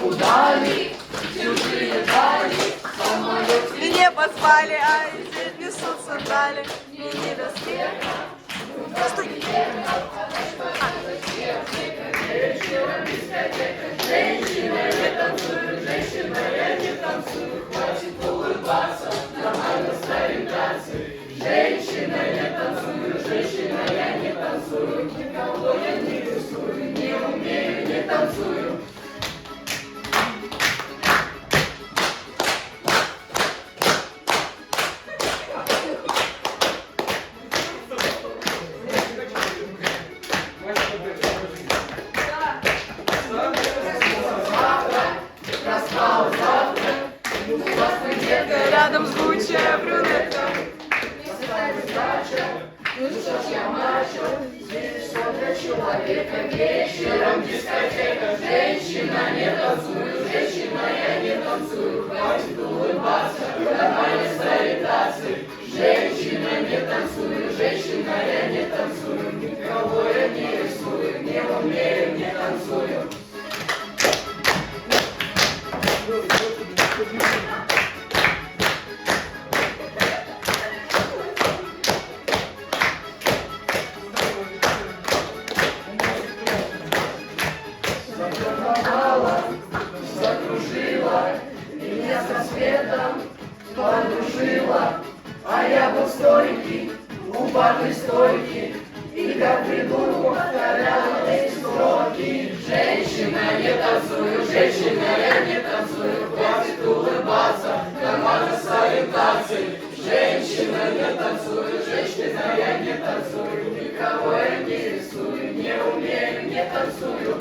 удали, чужие дали, самолет. И небо звали, а здесь несутся дали. И не до смеха. Стой. Женщина, я танцую, женщина, я не танцую. Хватит улыбаться, нормально ставим танцы. Женщина, я танцую, женщина, я не танцую. Никого я не рисую, не умею, не танцую. Рядом жгучая брюнетка. Ну что ж я мачо, здесь все для человека. Вечером дискотека. Женщина, не танцую, женщина, я не танцую. Хватит улыбаться, нормально ставить танцы. Женщина, не танцую, женщина, я не танцую. Никого я не рисую, не умею, не танцую. Закружила, меня со светом подружила, а я был стойкий, у барной стойки, и как придурку повторял эти строки. Женщина, не танцую, женщина, я не танцую, хватит улыбаться, нормально ставим танцы. Женщина, не танцую, женщина, я не танцую, никого я не рисую, не умею, не танцую.